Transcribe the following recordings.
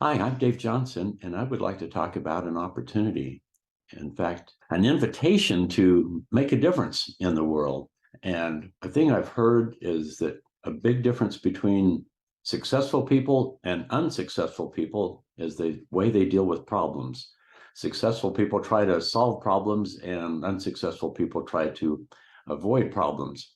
Hi, I'm Dave Johnson, and I would like to talk about an opportunity. In fact, an invitation to make a difference in the world. And a thing I've heard is that a big difference between successful people and unsuccessful people is the way they deal with problems. Successful people try to solve problems, and unsuccessful people try to avoid problems.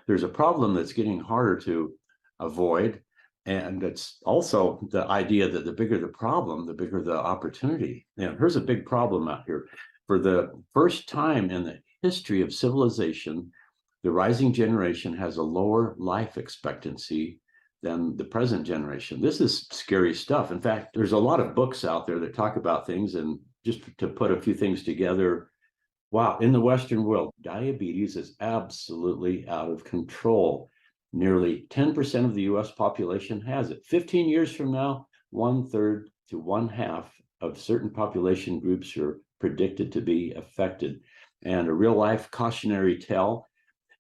There's a problem that's getting harder to avoid, and it's also the idea that the bigger the problem, the bigger the opportunity. Now, here's a big problem out here. For the first time in the history of civilization, the rising generation has a lower life expectancy than the present generation. This is scary stuff. In fact, there's a lot of books out there that talk about things, and just to put a few things together, wow, in the Western world, diabetes is absolutely out of control. Nearly 10% of the US population has it. 15 years from now, one third to one half of certain population groups are predicted to be affected. And a real life cautionary tale,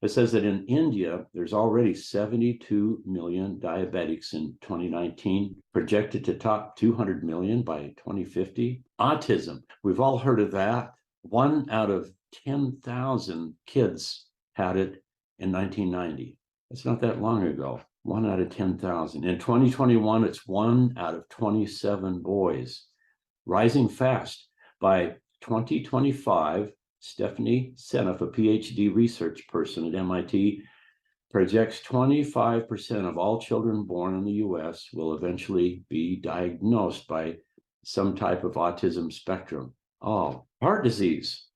it says that in India, there's already 72 million diabetics in 2019, projected to top 200 million by 2050. Autism, we've all heard of that. One out of 10,000 kids had it in 1990. It's not that long ago. One out of 10,000. In 2021, it's one out of 27 boys. Rising fast. By 2025, Stephanie Seneff, a PhD research person at MIT, projects 25% of all children born in the US will eventually be diagnosed by some type of autism spectrum. Oh, heart disease.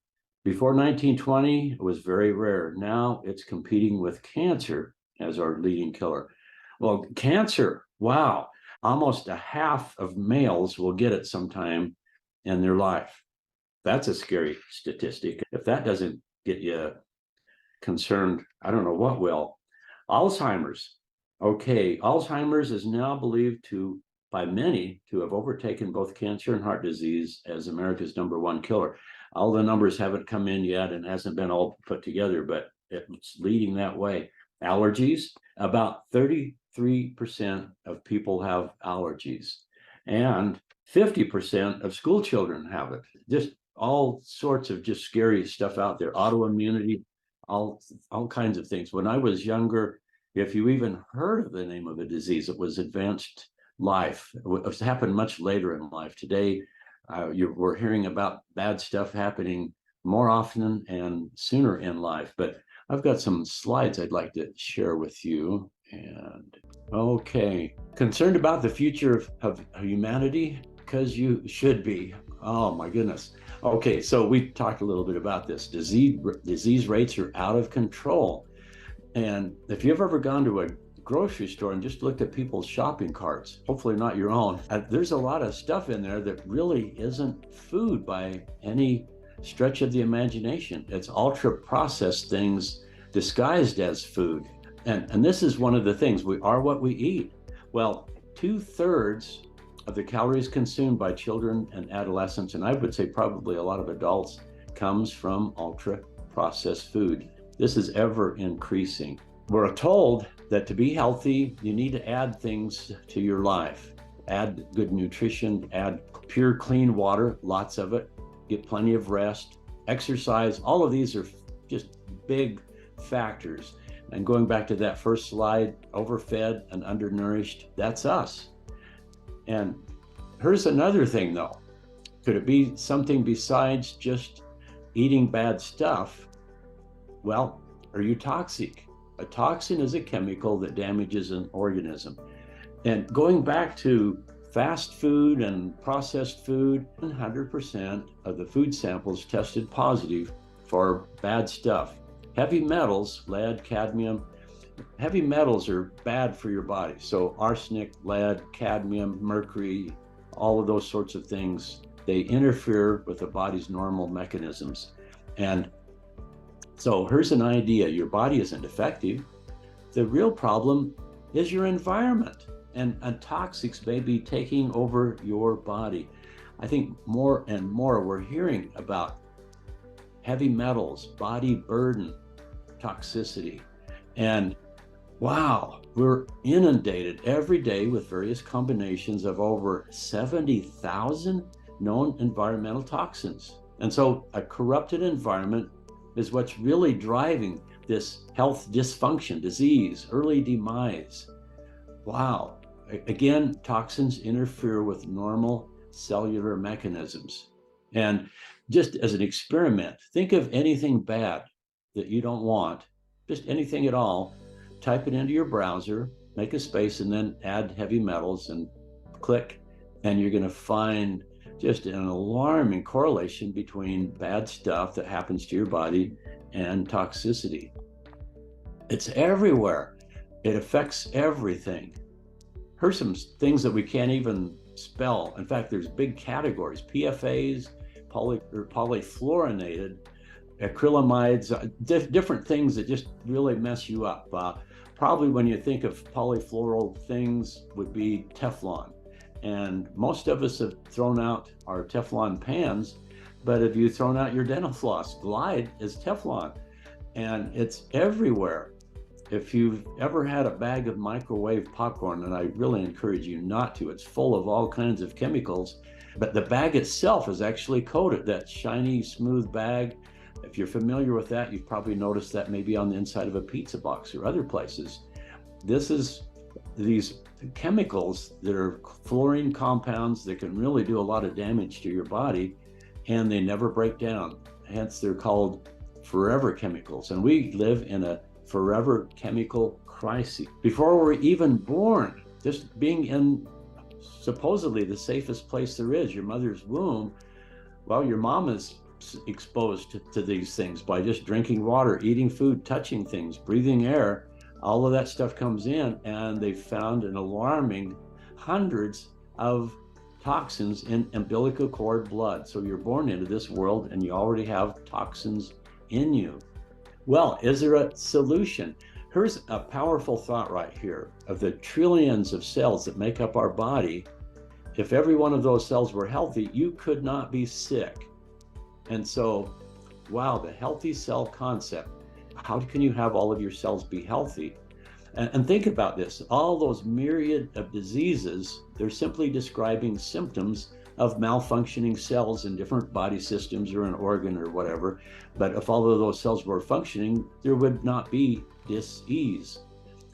Before 1920, it was very rare. Now it's competing with cancer as our leading killer. Well, cancer, wow, almost a half of males will get it sometime in their life. That's a scary statistic. If that doesn't get you concerned, I don't know what will. Alzheimer's. Okay, Alzheimer's is now believed by many to have overtaken both cancer and heart disease as America's #1 killer. All the numbers haven't come in yet and hasn't been all put together, but it's leading that way. Allergies, about 33% of people have allergies, and 50% of school children have it. Just all sorts of just scary stuff out there. Autoimmunity, all kinds of things. When I was younger, if you even heard of the name of a disease, it was advanced life. It happened much later in life. Today, we're hearing about bad stuff happening more often and sooner in life. But I've got some slides I'd like to share with you. And okay, concerned about the future of humanity? Because you should be. Oh my goodness. Okay, so we talked a little bit about this. Disease rates are out of control. And if you've ever gone to a grocery store and just looked at people's shopping carts, hopefully not your own, there's a lot of stuff in there that really isn't food by any stretch of the imagination. It's ultra processed things disguised as food. And this is one of the things, we are what we eat. Well, 2/3 of the calories consumed by children and adolescents, and I would say probably a lot of adults, comes from ultra processed food. This is ever increasing. We're told that to be healthy, you need to add things to your life. Add good nutrition, add pure, clean water, lots of it, get plenty of rest, exercise. All of these are just big factors. And going back to that first slide, overfed and undernourished, that's us. And here's another thing though. Could it be something besides just eating bad stuff? Well, are you toxic? A toxin is a chemical that damages an organism. And going back to fast food and processed food, 100% of the food samples tested positive for bad stuff. Heavy metals, lead, cadmium, heavy metals are bad for your body. So arsenic, lead, cadmium, mercury, all of those sorts of things, they interfere with the body's normal mechanisms. And so here's an idea. Your body isn't defective. The real problem is your environment, and toxics may be taking over your body. I think more and more we're hearing about heavy metals, body burden, toxicity. And Wow, we're inundated every day with various combinations of over 70,000 known environmental toxins. And so a corrupted environment is what's really driving this health dysfunction, disease, early demise. Wow. Again, toxins interfere with normal cellular mechanisms. And just as an experiment, think of anything bad that you don't want, just anything at all, type it into your browser, make a space, and then add heavy metals and click, and you're going to find just an alarming correlation between bad stuff that happens to your body and toxicity. It's everywhere. It affects everything. Here's some things that we can't even spell. In fact, there's big categories: PFAs, polyfluorinated, acrylamides, different things that just really mess you up. Probably when you think of polyfluoral things would be Teflon. And most of us have thrown out our Teflon pans, but have you thrown out your dental floss? Glide is Teflon, and it's everywhere. If you've ever had a bag of microwave popcorn, and I really encourage you not to, it's full of all kinds of chemicals, but the bag itself is actually coated, that shiny, smooth bag. If you're familiar with that, you've probably noticed that maybe on the inside of a pizza box or other places. This is these chemicals that are fluorine compounds that can really do a lot of damage to your body, and they never break down. Hence, they're called forever chemicals. And we live in a forever chemical crisis. Before we're even born, just being in supposedly the safest place there is, your mother's womb, well, your mom is exposed to these things by just drinking water, eating food, touching things, breathing air. All of that stuff comes in, and they've found an alarming hundreds of toxins in umbilical cord blood. So you're born into this world and you already have toxins in you. Well, is there a solution? Here's a powerful thought right here. Of the trillions of cells that make up our body, if every one of those cells were healthy, you could not be sick. And so, wow, the healthy cell concept. How can you have all of your cells be healthy? And think about this. All those myriad of diseases, they're simply describing symptoms of malfunctioning cells in different body systems or an organ or whatever. But if all of those cells were functioning, there would not be dis-ease.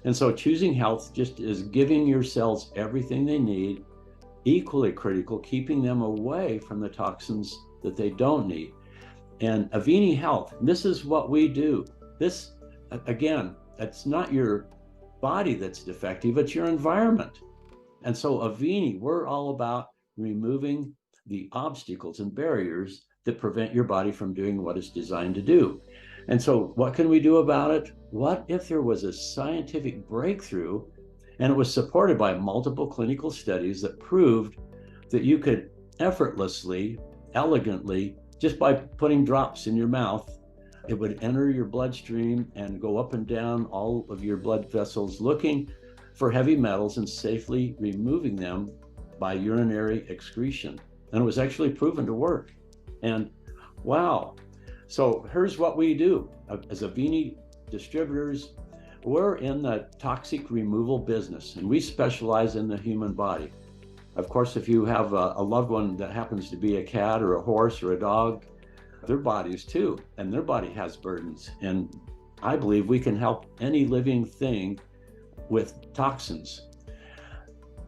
And so choosing health just is giving your cells everything they need, equally critical, keeping them away from the toxins that they don't need. And Avini Health, this is what we do. This, again, it's not your body that's defective, it's your environment. And so Avini, we're all about removing the obstacles and barriers that prevent your body from doing what it's designed to do. And so what can we do about it? What if there was a scientific breakthrough and it was supported by multiple clinical studies that proved that you could effortlessly, elegantly, just by putting drops in your mouth, it would enter your bloodstream and go up and down all of your blood vessels, looking for heavy metals and safely removing them by urinary excretion. And it was actually proven to work. And wow. So here's what we do. As Avini distributors, we're in the toxic removal business, and we specialize in the human body. Of course, if you have a loved one that happens to be a cat or a horse or a dog, their bodies too, and their body has burdens. And I believe we can help any living thing with toxins.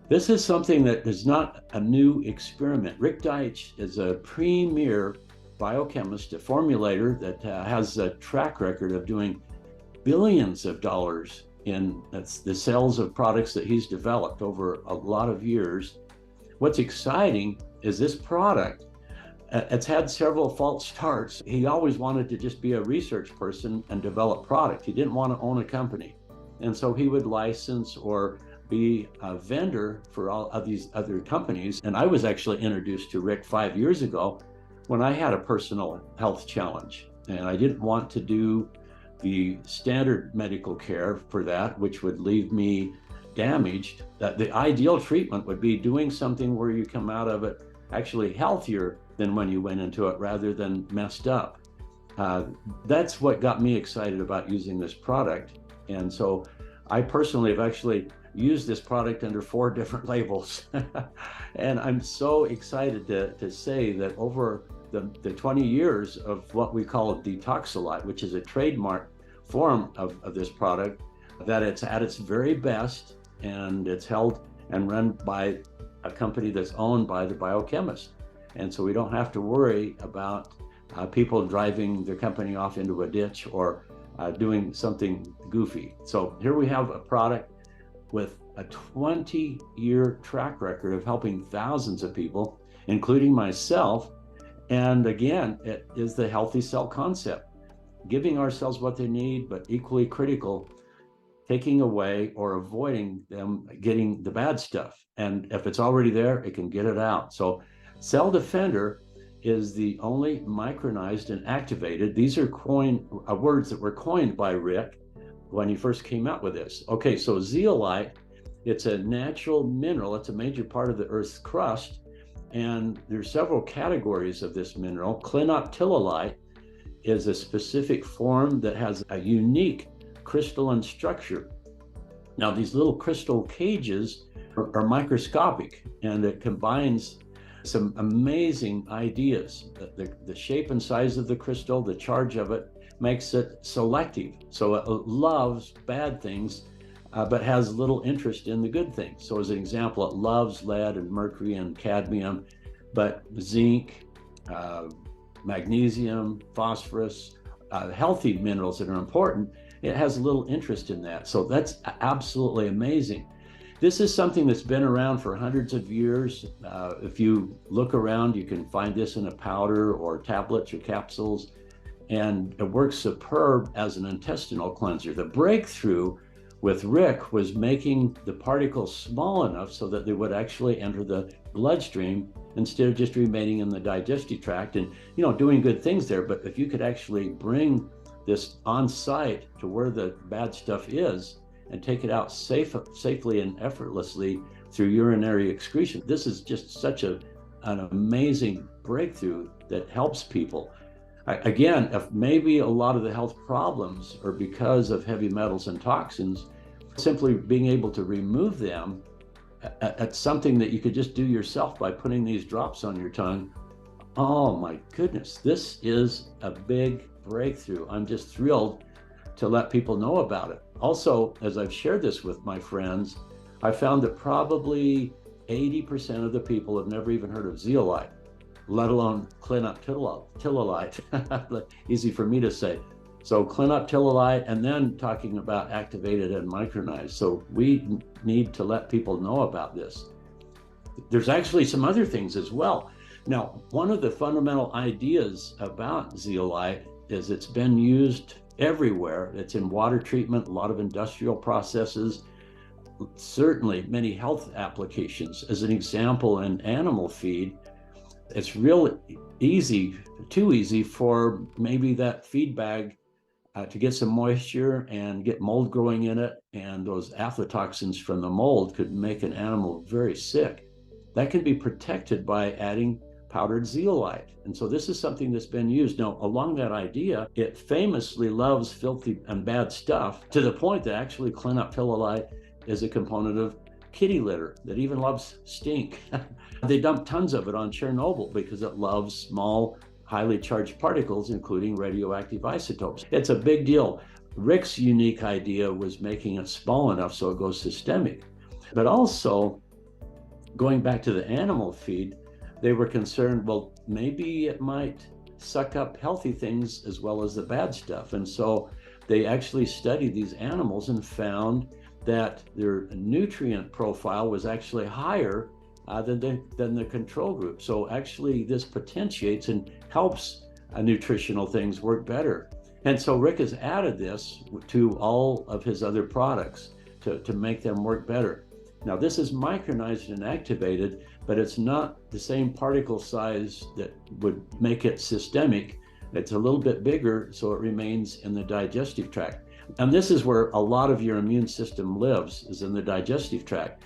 This is something that is not a new experiment. Rick Deitch is a premier biochemist, a formulator that has a track record of doing billions of dollars in the sales of products that he's developed over a lot of years. What's exciting is this product, it's had several false starts. He always wanted to just be a research person and develop product. He didn't want to own a company. And so he would license or be a vendor for all of these other companies. And I was actually introduced to Rick 5 years ago when I had a personal health challenge. And I didn't want to do the standard medical care for that, which would leave me damaged. That the ideal treatment would be doing something where you come out of it actually healthier than when you went into it, rather than messed up. That's what got me excited about using this product. And so I personally have actually used this product under 4 different labels. And I'm so excited to say that over the 20 years of what we call Detoxolite, which is a trademark form of this product, that it's at its very best, and it's held and run by a company that's owned by the biochemist. And so we don't have to worry about people driving their company off into a ditch or doing something goofy. So here we have a product with a 20-year track record of helping thousands of people, including myself. And again, it is the healthy cell concept, giving ourselves what they need, but equally critical, taking away or avoiding them getting the bad stuff. And if it's already there, it can get it out. So Cell Defender is the only micronized and activated. These are words that were coined by Rick when he first came out with this. Okay, so zeolite, it's a natural mineral. It's a major part of the Earth's crust. And there's several categories of this mineral. Clinoptilolite is a specific form that has a unique crystalline structure. Now, these little crystal cages are microscopic, and it combines some amazing ideas. The shape and size of the crystal, the charge of it, makes it selective. So it loves bad things, but has little interest in the good things. So as an example, it loves lead and mercury and cadmium, but zinc, magnesium, phosphorus, healthy minerals that are important, it has little interest in that. So that's absolutely amazing. This is something that's been around for hundreds of years. If you look around, you can find this in a powder or tablets or capsules, and it works superb as an intestinal cleanser. The breakthrough with Rick was making the particles small enough so that they would actually enter the bloodstream instead of just remaining in the digestive tract and, doing good things there. But if you could actually bring this on site to where the bad stuff is and take it out safely and effortlessly through urinary excretion, this is just such an amazing breakthrough that helps people. Again, if maybe a lot of the health problems are because of heavy metals and toxins, simply being able to remove them, it's something that you could just do yourself by putting these drops on your tongue. Oh my goodness, this is a big breakthrough. I'm just thrilled to let people know about it. Also, as I've shared this with my friends, I found that probably 80% of the people have never even heard of zeolite, let alone clinoptilolite. Easy for me to say. So clinoptilolite, and then talking about activated and micronized. So we need to let people know about this. There's actually some other things as well. Now, one of the fundamental ideas about zeolite is it's been used everywhere. It's in water treatment, a lot of industrial processes, certainly many health applications. As an example, in animal feed, it's real easy, too easy for maybe that feed bag to get some moisture and get mold growing in it, and those aflatoxins from the mold could make an animal very sick. That can be protected by adding powdered zeolite. And so this is something that's been used. Now, along that idea, it famously loves filthy and bad stuff, to the point that actually clinoptilolite is a component of kitty litter that even loves stink. They dumped tons of it on Chernobyl because it loves small, highly charged particles, including radioactive isotopes. It's a big deal. Rick's unique idea was making it small enough so it goes systemic. But also, going back to the animal feed, they were concerned, well, maybe it might suck up healthy things as well as the bad stuff. And so they actually studied these animals and found that their nutrient profile was actually higher than the control group. So actually this potentiates and helps nutritional things work better. And so Rick has added this to all of his other products to make them work better. Now, this is micronized and activated, but it's not the same particle size that would make it systemic. It's a little bit bigger, so it remains in the digestive tract. And this is where a lot of your immune system lives, is in the digestive tract.